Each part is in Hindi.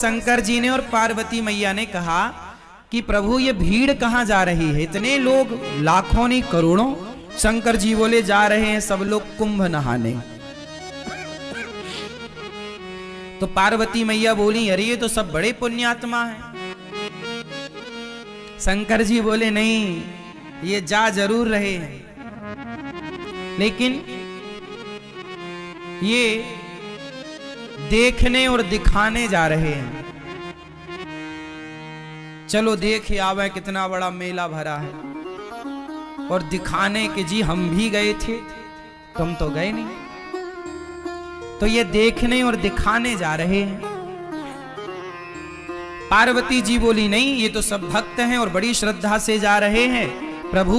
शंकर जी ने और पार्वती मैया ने कहा कि प्रभु ये भीड़ कहां जा रही है, इतने लोग लाखों नहीं करोड़ों। शंकर जी बोले जा रहे हैं सब लोग कुंभ नहाने। तो पार्वती मैया बोली अरे ये तो सब बड़े पुण्यात्मा हैं। शंकर जी बोले नहीं, ये जा जरूर रहे हैं लेकिन ये देखने और दिखाने जा रहे हैं। चलो देख आवे कितना बड़ा मेला भरा है, और दिखाने के जी हम भी गए थे, तुम तो गए नहीं। तो ये देखने और दिखाने जा रहे हैं। पार्वती जी बोली नहीं, ये तो सब भक्त हैं और बड़ी श्रद्धा से जा रहे हैं। प्रभु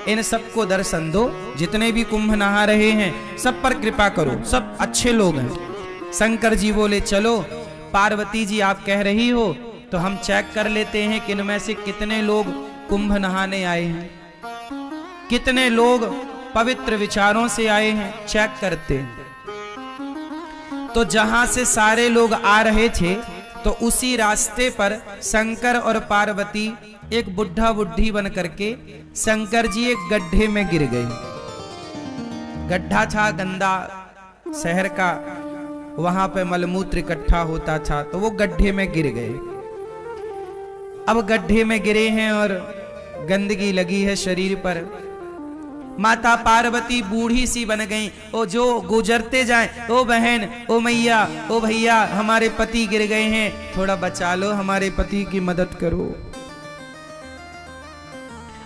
इन सबको दर्शन दो, जितने भी कुंभ नहा रहे हैं सब पर कृपा करो, सब अच्छे लोग हैं। शंकर जी बोले चलो पार्वती जी आप कह रही हो तो हम चेक कर लेते हैं कि इनमें से कितने लोग कुंभ नहाने आए हैं, कितने लोग पवित्र विचारों से आए हैं, चेक करते हैं। तो जहां से सारे लोग आ रहे थे तो उसी रास्ते पर शंकर और पार्वती एक बुढ़ा बुढ़ी बन करके शंकर जी एक गड्ढे में गिर गए। गड्ढा था गंदा शहर का, वहां पे मलमूत्र इकट्ठा होता था, तो वो गड्ढे में गिर गए। अब गड्ढे में गिरे हैं और गंदगी लगी है शरीर पर। माता पार्वती बूढ़ी सी बन गई। ओ जो गुजरते जाएं, ओ बहन, ओ मैया, ओ भैया, हमारे पति गिर गए हैं, थोड़ा बचा लो, हमारे पति की मदद करो,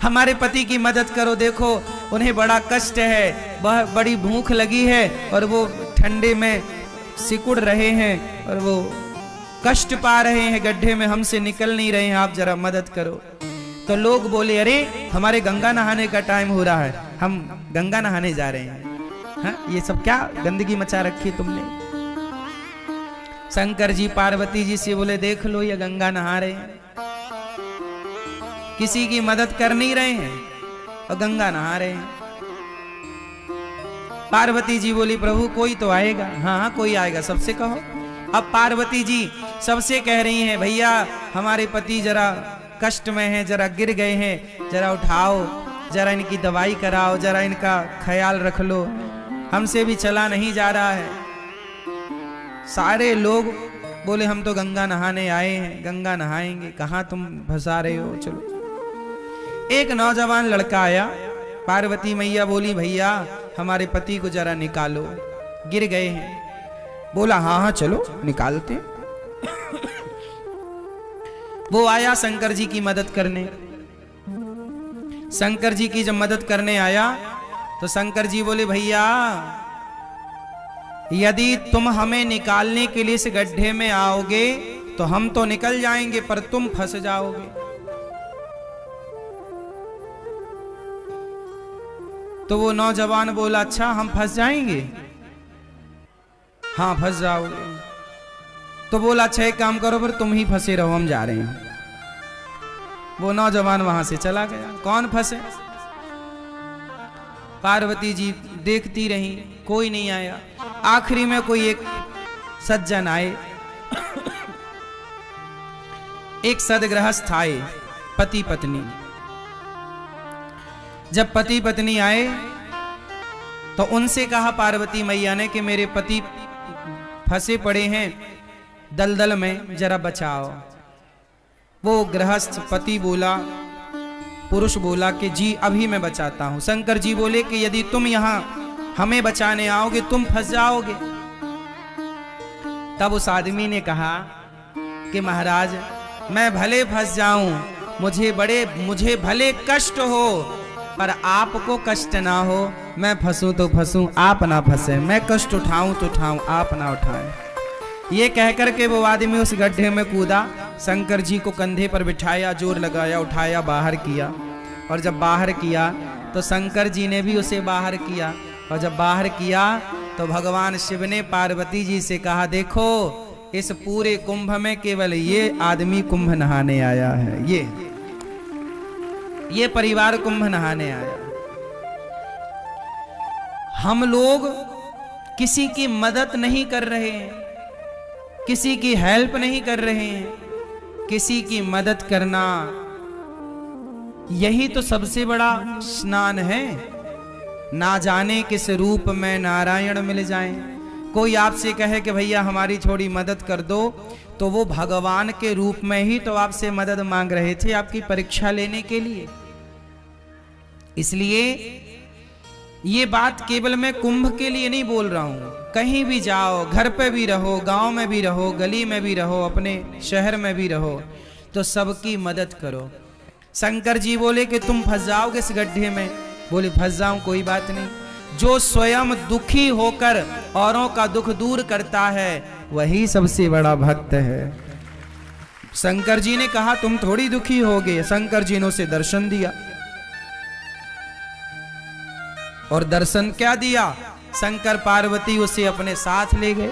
हमारे पति की मदद करो। देखो उन्हें बड़ा कष्ट है, वह बड़ी भूख लगी है और वो ठंडे में सिकुड़ रहे हैं और वो कष्ट पा रहे हैं गड्ढे में, हमसे निकल नहीं रहे हैं, आप जरा मदद करो। तो लोग बोले अरे हमारे गंगा नहाने का टाइम हो रहा है, हम गंगा नहाने जा रहे हैं। हाँ, ये सब क्या गंदगी मचा रखी तुमने। शंकर जी पार्वती जी से बोले देख लो ये गंगा नहा रहे हैं, किसी की मदद कर नहीं रहे हैं और गंगा नहा रहे हैं। पार्वती जी बोली प्रभु कोई तो आएगा। हाँ हाँ कोई आएगा, सबसे कहो। अब पार्वती जी सबसे कह रही हैं भैया हमारे पति जरा कष्ट में हैं, जरा गिर गए हैं, जरा उठाओ, जरा इनकी दवाई कराओ, जरा इनका ख्याल रख लो, हमसे भी चला नहीं जा रहा है। सारे लोग बोले हम तो गंगा नहाने आए हैं, गंगा नहाएंगे, कहाँ तुम फंसा रहे हो, चलो। एक नौजवान लड़का आया। पार्वती मैया बोली भैया हमारे पति को जरा निकालो, गिर गए हैं। बोला हाँ हाँ चलो निकालते। वो आया शंकर जी की मदद करने। शंकर जी की जब मदद करने आया तो शंकर जी बोले भैया यदि तुम हमें निकालने के लिए इस गड्ढे में आओगे तो हम तो निकल जाएंगे, पर तुम फंस जाओगे। तो वो नौजवान बोला अच्छा हम फंस जाएंगे। हाँ फंस जाओगे। तो बोला अच्छा एक काम करो, फिर तुम ही फंसे रहो, हम जा रहे हैं। वो नौजवान वहां से चला गया। कौन फंसे? पार्वती जी देखती रही, कोई नहीं आया। आखिरी में कोई एक सज्जन आए, एक सदगृहस्थ आए, पति पत्नी। जब पति पत्नी आए तो उनसे कहा पार्वती मैया ने कि मेरे पति फंसे पड़े हैं दलदल में, जरा बचाओ। वो गृहस्थ पति बोला, पुरुष बोला कि जी अभी मैं बचाता हूं। शंकर जी बोले कि यदि तुम यहां हमें बचाने आओगे तुम फंस जाओगे। तब उस आदमी ने कहा कि महाराज मैं भले फंस जाऊं, मुझे भले कष्ट हो, पर आपको कष्ट ना हो। मैं फंसूं तो फंसूं, आप ना फंसे, मैं कष्ट उठाऊं तो उठाऊं, आप ना उठाएं। ये कहकर के वो आदमी उस गड्ढे में कूदा। शंकर जी को कंधे पर बिठाया, जोर लगाया, उठाया, बाहर किया। और जब बाहर किया तो शंकर जी ने भी उसे बाहर किया। और जब बाहर किया तो भगवान शिव ने पार्वती जी से कहा देखो इस पूरे कुंभ में केवल ये आदमी कुंभ नहाने आया है, ये परिवार कुंभ नहाने आया। हम लोग किसी की मदद नहीं कर रहे हैं, किसी की हेल्प नहीं कर रहे हैं, किसी की मदद करना, यही तो सबसे बड़ा स्नान है। ना जाने किस रूप में नारायण मिल जाएं। कोई आपसे कहे कि भैया हमारी थोड़ी मदद कर दो, तो वो भगवान के रूप में ही तो आपसे मदद मांग रहे थे, आपकी परीक्षा लेने के लिए। इसलिए ये बात केवल मैं कुंभ के लिए नहीं बोल रहा हूं। कहीं भी जाओ, घर पे भी रहो, गांव में भी रहो, गली में भी रहो, अपने शहर में भी रहो, तो सबकी मदद करो। शंकर जी बोले कि तुम फंस जाओगे इस गड्ढे में। बोले फंस जाऊं, कोई बात नहीं। जो स्वयं दुखी होकर औरों का दुख दूर करता है, वही सबसे बड़ा भक्त है। शंकर जी ने कहा तुम थोड़ी दुखी होगे। शंकर जी ने उसे दर्शन दिया, और दर्शन क्या दिया, शंकर पार्वती उसे अपने साथ ले गए।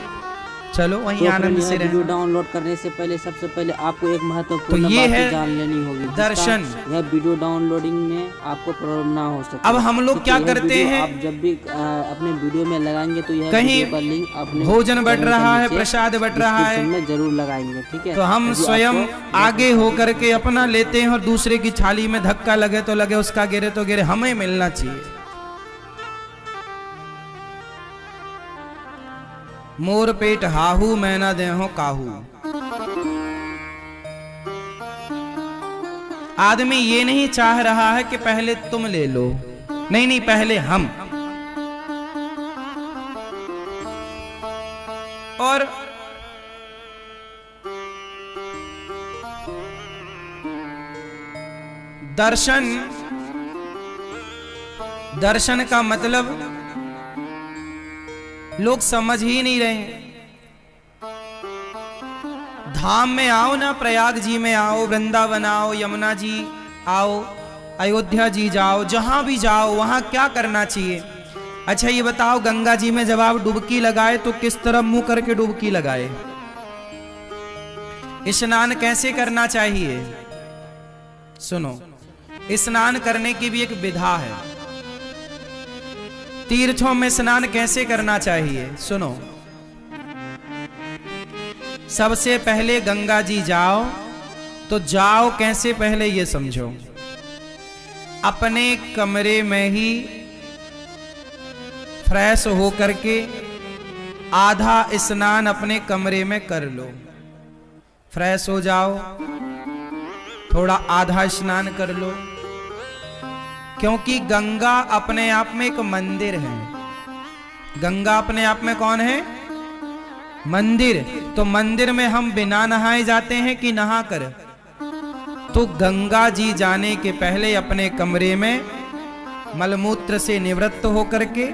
चलो वहीं तो आनंद से वीडियो रहे। डाउनलोड करने से पहले सबसे पहले आपको एक महत्वपूर्ण तो ये बात है जान लेनी होगी, दर्शन। यह वीडियो डाउनलोडिंग में आपको प्रॉब्लम ना हो सके। अब हम लोग क्या करते हैं, आप जब भी अपने वीडियो में लगाएंगे तो यह कहीं वीडियो का लिंक अपने भोजन बट रहा है, प्रसाद बट रहा है, डिस्क्रिप्शन में जरूर लगाएंगे, ठीक है। तो हम स्वयं आगे होकर के अपना लेते हैं, और दूसरे की थाली में धक्का लगे तो लगे, उसका गिरे तो गिरे, हमें मिलना चाहिए। मोर पेट हाहू, मैं ना देहो काहू। आदमी ये नहीं चाह रहा है कि पहले तुम ले लो, नहीं नहीं, पहले हम। और दर्शन का मतलब लोग समझ ही नहीं रहे। धाम में आओ ना, प्रयाग जी में आओ, वृंदावन आओ, यमुना जी आओ, अयोध्या जी जाओ, जहां भी जाओ वहां क्या करना चाहिए। अच्छा ये बताओ, गंगा जी में जब आप डुबकी लगाए तो किस तरफ मुंह करके डुबकी लगाए? स्नान कैसे करना चाहिए? सुनो, स्नान करने की भी एक विधा है। तीर्थों में स्नान कैसे करना चाहिए? सुनो, सबसे पहले गंगा जी जाओ, तो जाओ कैसे पहले ये समझो। अपने कमरे में ही फ्रेश हो करके आधा स्नान अपने कमरे में कर लो। फ्रेश हो जाओ, थोड़ा आधा स्नान कर लो, क्योंकि गंगा अपने आप में एक मंदिर है। गंगा अपने आप में कौन है? मंदिर। तो मंदिर में हम बिना नहाए जाते हैं कि नहा कर? तो गंगा जी जाने के पहले अपने कमरे में मलमूत्र से निवृत्त होकर के